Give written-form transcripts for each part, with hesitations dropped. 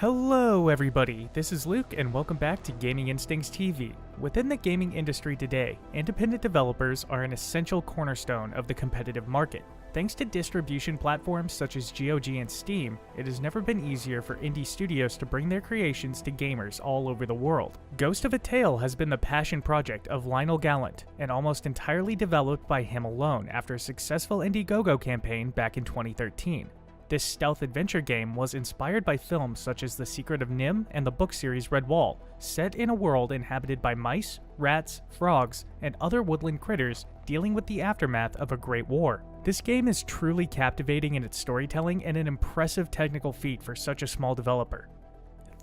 Hello everybody, this is Luke and welcome back to Gaming Instincts TV. Within the gaming industry today, independent developers are an essential cornerstone of the competitive market. Thanks to distribution platforms such as GOG and Steam, it has never been easier for indie studios to bring their creations to gamers all over the world. Ghost of a Tale has been the passion project of Lionel Gallant, and almost entirely developed by him alone after a successful Indiegogo campaign back in 2013. This stealth adventure game was inspired by films such as The Secret of NIMH and the book series Redwall, set in a world inhabited by mice, rats, frogs, and other woodland critters dealing with the aftermath of a great war. This game is truly captivating in its storytelling and an impressive technical feat for such a small developer.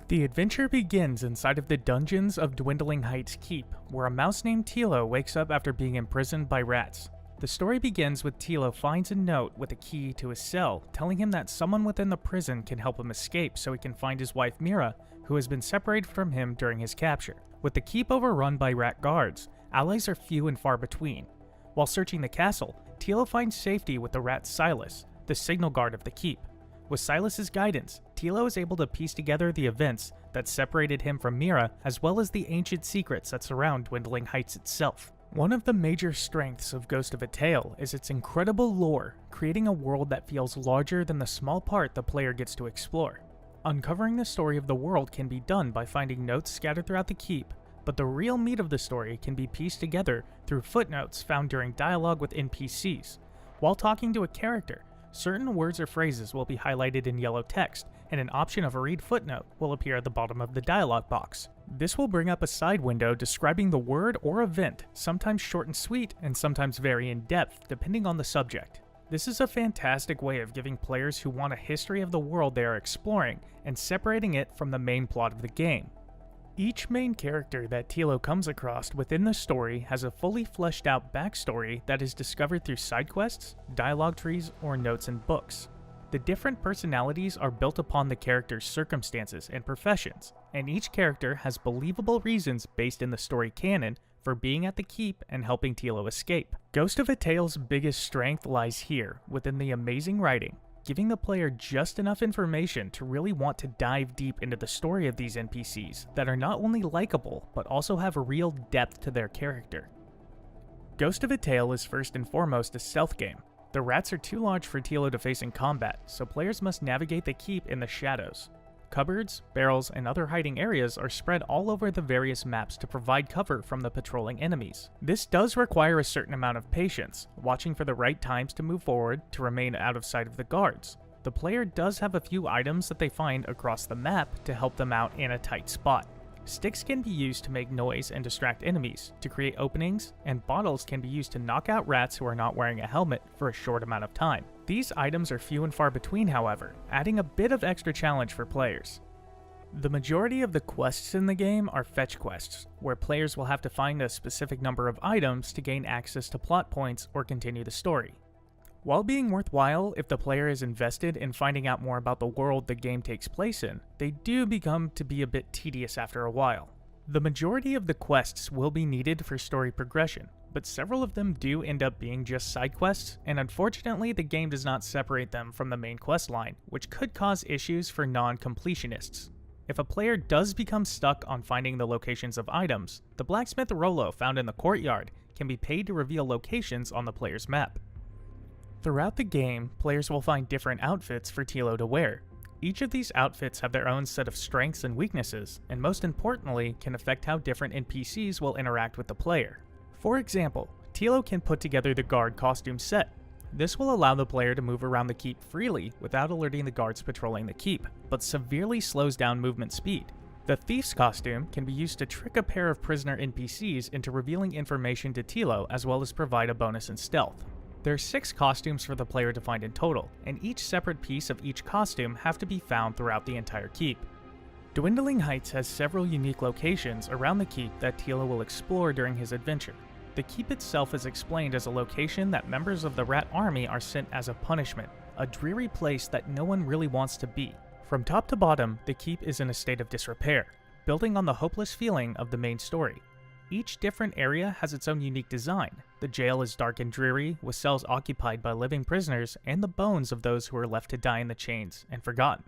The adventure begins inside of the dungeons of Dwindling Heights Keep, where a mouse named Tilo wakes up after being imprisoned by rats. The story begins with Tilo finds a note with a key to his cell, telling him that someone within the prison can help him escape so he can find his wife Mira, who has been separated from him during his capture. With the keep overrun by rat guards, allies are few and far between. While searching the castle, Tilo finds safety with the rat Silas, the signal guard of the keep. With Silas's guidance, Tilo is able to piece together the events that separated him from Mira, as well as the ancient secrets that surround Dwindling Heights itself. One of the major strengths of Ghost of a Tale is its incredible lore, creating a world that feels larger than the small part the player gets to explore. Uncovering the story of the world can be done by finding notes scattered throughout the keep, but the real meat of the story can be pieced together through footnotes found during dialogue with NPCs. While talking to a character, certain words or phrases will be highlighted in yellow text, and an option of a read footnote will appear at the bottom of the dialog box. This will bring up a side window describing the word or event, sometimes short and sweet, and sometimes very in-depth, depending on the subject. This is a fantastic way of giving players who want a history of the world they are exploring, and separating it from the main plot of the game. Each main character that Tilo comes across within the story has a fully fleshed out backstory that is discovered through side quests, dialogue trees, or notes in books. The different personalities are built upon the character's circumstances and professions, and each character has believable reasons based in the story canon for being at the keep and helping Tilo escape. Ghost of a Tale's biggest strength lies here, within the amazing writing, giving the player just enough information to really want to dive deep into the story of these NPCs that are not only likable, but also have a real depth to their character. Ghost of a Tale is first and foremost a stealth game. The rats are too large for Tilo to face in combat, so players must navigate the keep in the shadows. Cupboards, barrels, and other hiding areas are spread all over the various maps to provide cover from the patrolling enemies. This does require a certain amount of patience, watching for the right times to move forward to remain out of sight of the guards. The player does have a few items that they find across the map to help them out in a tight spot. Sticks can be used to make noise and distract enemies, to create openings, and bottles can be used to knock out rats who are not wearing a helmet for a short amount of time. These items are few and far between, however, adding a bit of extra challenge for players. The majority of the quests in the game are fetch quests, where players will have to find a specific number of items to gain access to plot points or continue the story. While being worthwhile if the player is invested in finding out more about the world the game takes place in, they do become to be a bit tedious after a while. The majority of the quests will be needed for story progression, but several of them do end up being just side quests, and unfortunately the game does not separate them from the main quest line, which could cause issues for non-completionists. If a player does become stuck on finding the locations of items, the blacksmith Rollo found in the courtyard can be paid to reveal locations on the player's map. Throughout the game, players will find different outfits for Tilo to wear. Each of these outfits have their own set of strengths and weaknesses, and most importantly, can affect how different NPCs will interact with the player. For example, Tilo can put together the guard costume set. This will allow the player to move around the keep freely without alerting the guards patrolling the keep, but severely slows down movement speed. The thief's costume can be used to trick a pair of prisoner NPCs into revealing information to Tilo, as well as provide a bonus in stealth. There are 6 costumes for the player to find in total, and each separate piece of each costume have to be found throughout the entire keep. Dwindling Heights has several unique locations around the keep that Tilo will explore during his adventure. The keep itself is explained as a location that members of the Rat Army are sent as a punishment, a dreary place that no one really wants to be. From top to bottom, the keep is in a state of disrepair, building on the hopeless feeling of the main story. Each different area has its own unique design. The jail is dark and dreary, with cells occupied by living prisoners and the bones of those who are left to die in the chains and forgotten.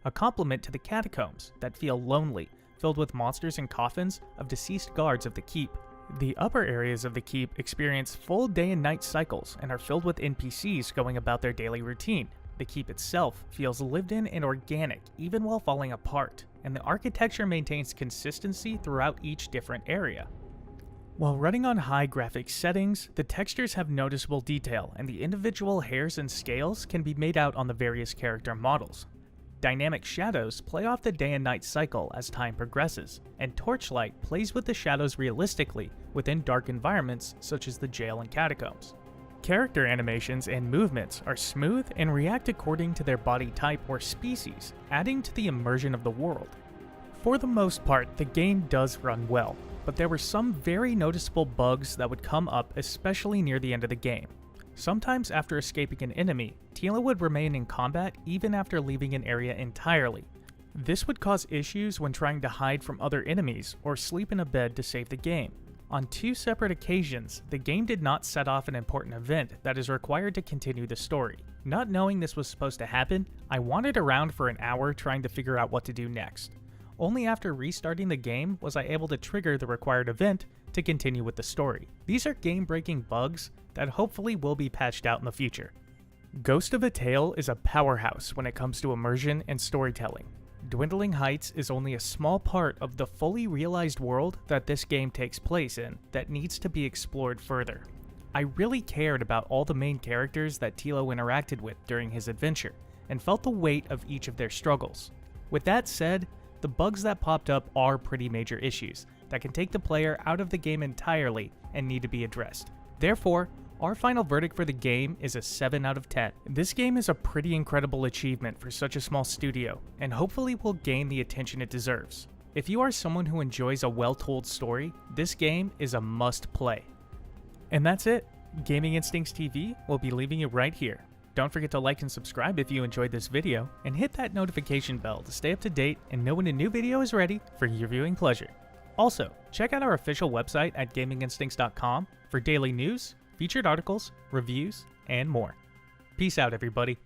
a complement to the catacombs that feel lonely, filled with monsters and coffins of deceased guards of the keep. The upper areas of the keep experience full day and night cycles and are filled with NPCs going about their daily routine. The keep itself feels lived in and organic even while falling apart, and the architecture maintains consistency throughout each different area. While running on high graphics settings, the textures have noticeable detail and the individual hairs and scales can be made out on the various character models. Dynamic shadows play off the day and night cycle as time progresses, and torchlight plays with the shadows realistically within dark environments such as the jail and catacombs. Character animations and movements are smooth and react according to their body type or species, adding to the immersion of the world. For the most part, the game does run well, but there were some very noticeable bugs that would come up especially near the end of the game. Sometimes after escaping an enemy, Tila would remain in combat even after leaving an area entirely. This would cause issues when trying to hide from other enemies or sleep in a bed to save the game. On 2 separate occasions, the game did not set off an important event that is required to continue the story. Not knowing this was supposed to happen, I wandered around for an hour trying to figure out what to do next. Only after restarting the game was I able to trigger the required event to continue with the story. These are game-breaking bugs that hopefully will be patched out in the future. Ghost of a Tale is a powerhouse when it comes to immersion and storytelling. Dwindling Heights is only a small part of the fully realized world that this game takes place in that needs to be explored further. I really cared about all the main characters that Tilo interacted with during his adventure, and felt the weight of each of their struggles. With that said, the bugs that popped up are pretty major issues that can take the player out of the game entirely and need to be addressed. Therefore, our final verdict for the game is a 7 out of 10. This game is a pretty incredible achievement for such a small studio, and hopefully will gain the attention it deserves. If you are someone who enjoys a well-told story, this game is a must-play. And that's it. Gaming Instincts TV will be leaving you right here. Don't forget to like and subscribe if you enjoyed this video, and hit that notification bell to stay up to date and know when a new video is ready for your viewing pleasure. Also, check out our official website at gaminginstincts.com for daily news, featured articles, reviews, and more. Peace out, everybody.